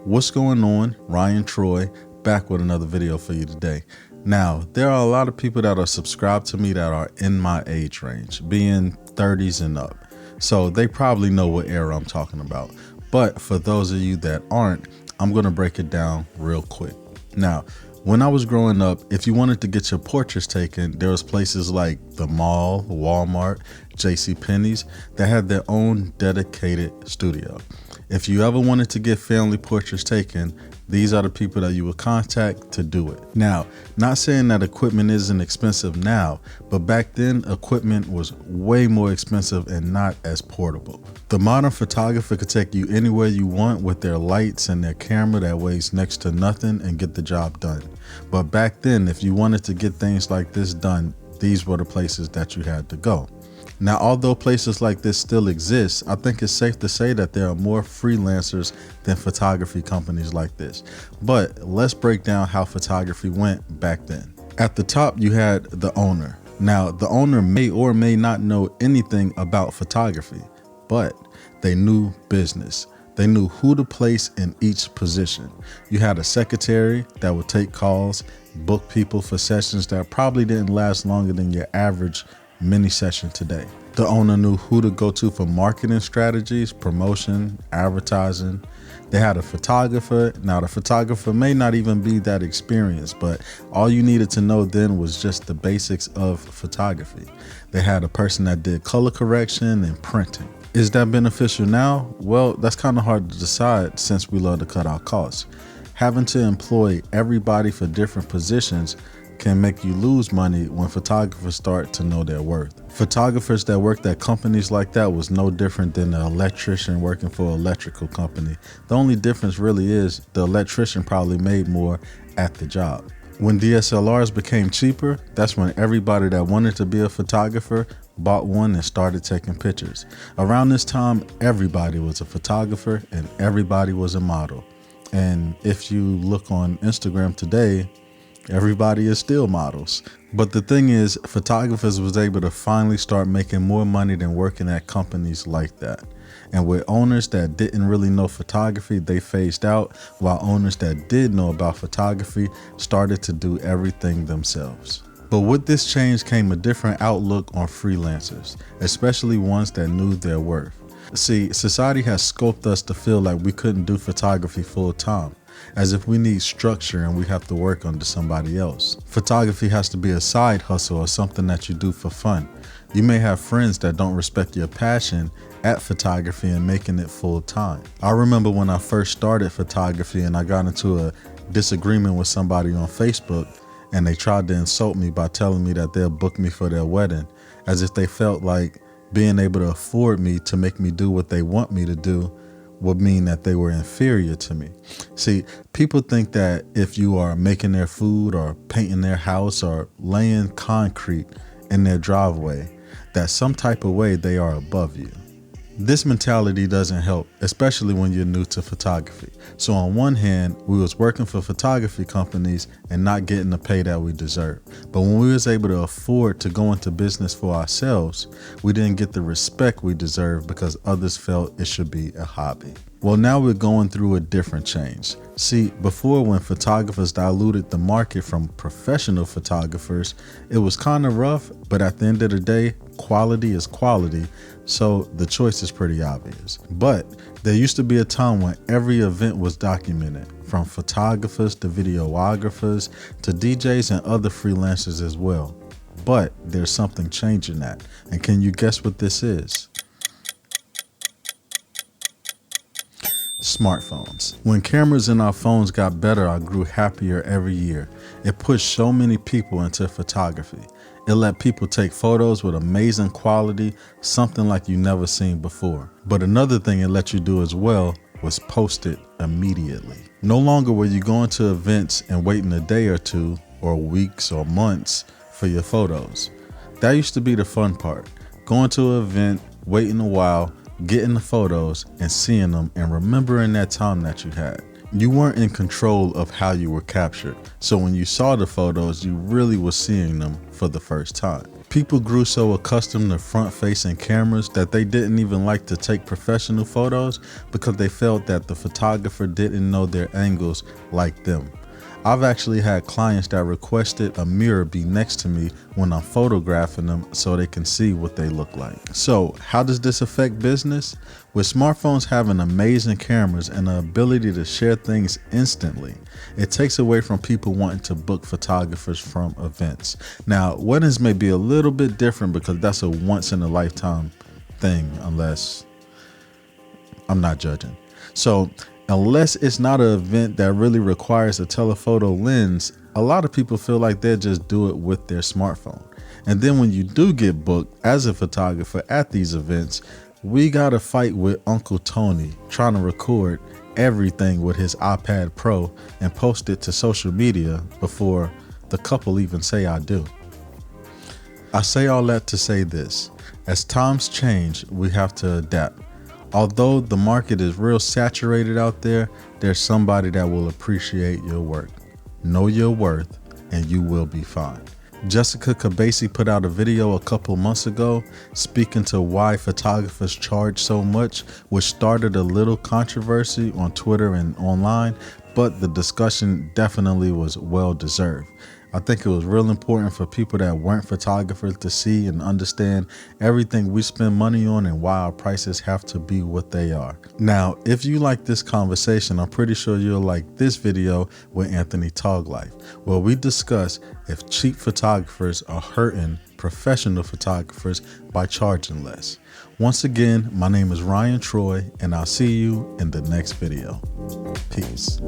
What's going on? Ryan Troy back with another video for you today. Now, there are a lot of people that are subscribed to me that are in my age range, being 30s and up. So they probably know what era I'm talking about. But for those of you that aren't, I'm going to break it down real quick. Now, when I was growing up, if you wanted to get your portraits taken, there was places like the mall, Walmart, JCPenney's that had their own dedicated studio. If you ever wanted to get family portraits taken, these are the people that you would contact to do it. Now, not saying that equipment isn't expensive now, but back then equipment was way more expensive and not as portable. The modern photographer could take you anywhere you want with their lights and their camera that weighs next to nothing and get the job done. But back then, if you wanted to get things like this done, these were the places that you had to go. Now, although places like this still exist, I think it's safe to say that there are more freelancers than photography companies like this. But let's break down how photography went back then. At the top, you had the owner. Now, the owner may or may not know anything about photography, but they knew business. They knew who to place in each position. You had a secretary that would take calls, book people for sessions that probably didn't last longer than your average mini session today. The owner knew who to go to for marketing strategies, promotion, advertising. They had a photographer. Now, the photographer may not even be that experienced, but all you needed to know then was just the basics of photography. They had a person that did color correction and printing. Is that beneficial now? Well, that's kind of hard to decide since we love to cut our costs. Having to employ everybody for different positions can make you lose money when photographers start to know their worth. Photographers that worked at companies like that was no different than an electrician working for an electrical company. The only difference really is the electrician probably made more at the job. When DSLRs became cheaper, that's when everybody that wanted to be a photographer bought one and started taking pictures. Around this time, everybody was a photographer and everybody was a model. And if you look on Instagram today, everybody is still models. But the thing is, photographers was able to finally start making more money than working at companies like that. And with owners that didn't really know photography, they phased out, while owners that did know about photography started to do everything themselves. But with this change came a different outlook on freelancers, especially ones that knew their worth. See, society has scoped us to feel like we couldn't do photography full time, as if we need structure and we have to work under somebody else. Photography has to be a side hustle or something that you do for fun. You may have friends that don't respect your passion at photography and making it full time. I remember when I first started photography and I got into a disagreement with somebody on Facebook, and they tried to insult me by telling me that they'll book me for their wedding, as if they felt like being able to afford me to make me do what they want me to do would mean that they were inferior to me. See, people think that if you are making their food or painting their house or laying concrete in their driveway, that some type of way they are above you. This mentality doesn't help, especially when you're new to photography. So on one hand, we was working for photography companies and not getting the pay that we deserve. But when we was able to afford to go into business for ourselves, we didn't get the respect we deserve because others felt it should be a hobby. Well, now we're going through a different change. See, before, when photographers diluted the market from professional photographers, it was kind of rough, but at the end of the day, quality is quality, so the choice is pretty obvious. But there used to be a time when every event was documented, from photographers to videographers to DJs and other freelancers as well. But there's something changing that, and can you guess what this is? Smartphones. When cameras in our phones got better, I grew happier every year. It pushed so many people into photography. It let people take photos with amazing quality, something like you never seen before. But another thing it let you do as well was post it immediately. No longer were you going to events and waiting a day or two or weeks or months for your photos. That used to be the fun part. Going to an event, waiting a while, getting the photos and seeing them and remembering that time that you had. You weren't in control of how you were captured. So when you saw the photos, you really were seeing them for the first time. People grew so accustomed to front-facing cameras that they didn't even like to take professional photos because they felt that the photographer didn't know their angles like them. I've actually had clients that requested a mirror be next to me when I'm photographing them so they can see what they look like. So how does this affect business? With smartphones having amazing cameras and the ability to share things instantly, it takes away from people wanting to book photographers from events. Now, weddings may be a little bit different because that's a once in a lifetime thing, unless I'm not judging. So unless it's not an event that really requires a telephoto lens, a lot of people feel like they'll just do it with their smartphone. And then when you do get booked as a photographer at these events, we got to fight with Uncle Tony trying to record everything with his iPad Pro and post it to social media before the couple even say I do. I say all that to say this: as times change, we have to adapt. Although the market is real saturated out there, there's somebody that will appreciate your work. Know your worth and you will be fine. Jessica Cabesi put out a video a couple months ago speaking to why photographers charge so much, which started a little controversy on Twitter and online, but the discussion definitely was well deserved. I think it was real important for people that weren't photographers to see and understand everything we spend money on and why our prices have to be what they are. Now, if you like this conversation, I'm pretty sure you'll like this video with Anthony Toglife, where we discuss if cheap photographers are hurting professional photographers by charging less. Once again, my name is Ryan Troy, and I'll see you in the next video. Peace.